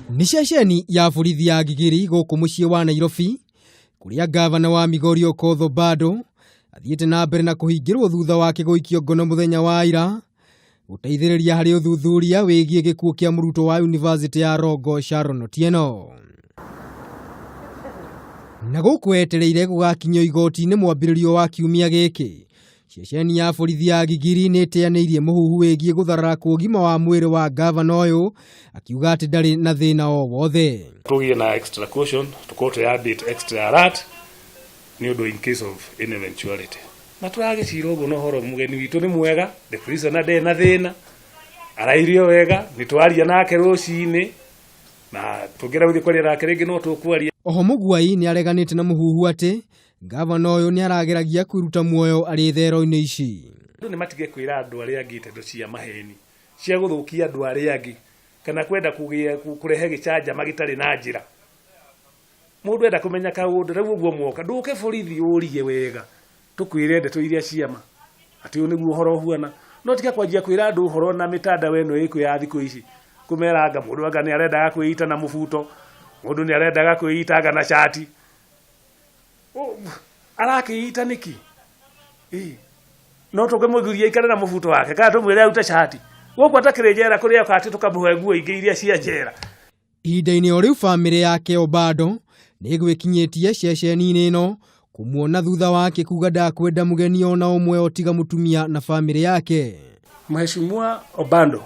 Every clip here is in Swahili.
Ni ceceni ya borithi ya Gigiri guku mucii wa Nairobi kuria ngavana wa Migori Obado athiete na mbere na kuhingirwo thutha wake guikio ngono muthenya wa ira guteithiriria hari uthuthuria wigie gikuo kia muruto wa University ya Rongo Sharon Otieno. Na guku etereire gugakinyio igoti-ini mwambiririo wa kiumia giki. Ceceni ya borithi ya Gigiri ni ateaniirie muhuhu wigie gutharara kwa ugima wa mwiri wa ngavana uyu akiuga ati ndari na thina o wothe. Tugie na extra caution tukoto ya bit extra alert ni undo in case of any eventuality. Na turagicira uguo no horo mugeni witu ni mwega the prisoner de na thina arairio wega ni twaria nake rucini na tugera uthi kwari rake ringi no tukwaria. Oho Muguai ni areganite na muhuhu ati ngavana uyu ni arageragia kwiruta muoyo ari thero-ini ici. Ndu ni matige kwira andu aria angi tendo cia maheni cia guthukia andu aria angi kana kwenda kurehe gicanja magitari na njira. Mundu enda kumenya kaundu riu uguo mwoka nduke borithi urie wega tukwire ndeto iria ciama ati uyu niguo uhoro huana no tika kwanjia kwira andu uhoro na mitanda weno iku ya thiku ici kumeranga mundu anga ni arenda kwita na mubuto mundu ni arenda kwita anga na shati arakiita niki no toke muguriye ikare na mubuto wake kana tumwire auta shati goko atakirejera kuri yakati tukamuhe nguo ingi iria cia njera. Ihinda-ini o riu family yake Obado ni gwikinyitie ceceni-ini ino kumuona thutha wake kuga ndakwenda mugeni ona umwe otiga mutumia na family yake. Mheshimiwa Obado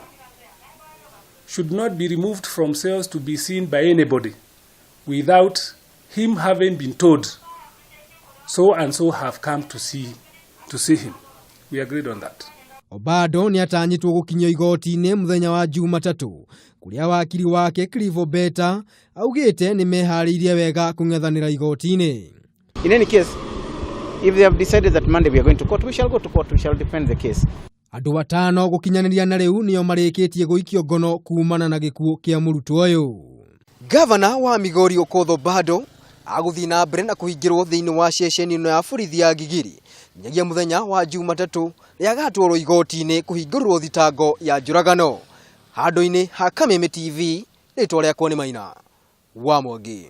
should not be removed from cells to be seen by anybody without him having been told so and so have come to see him. We agreed on that. Obado ni atanyitwo gukinyio igoti-ini muthenya wa Jumatatu kuria wakiri wake Beta augite ni mehariirie wega kung'ethanira igoti-ini. In any case, if they have decided that Monday we are going to court, we shall go to court, we shall defend the case. Andu batano gukinyaniria na riu nio marikitie guikio ngono kuumana na gikuo kia muruto uyu. Gavana wa Migori Obado aguthi na mbere na kuhingirwo thiini wa ceceni ino ya borithi ya Gigiri nyagia muthenya wa Jumatatu ria gatwaro igoti-ini kuhingurwo thitango ya njuragano. Handu-ini ha Kameme TV ritwa riakwa ni Maina wa Mwangi.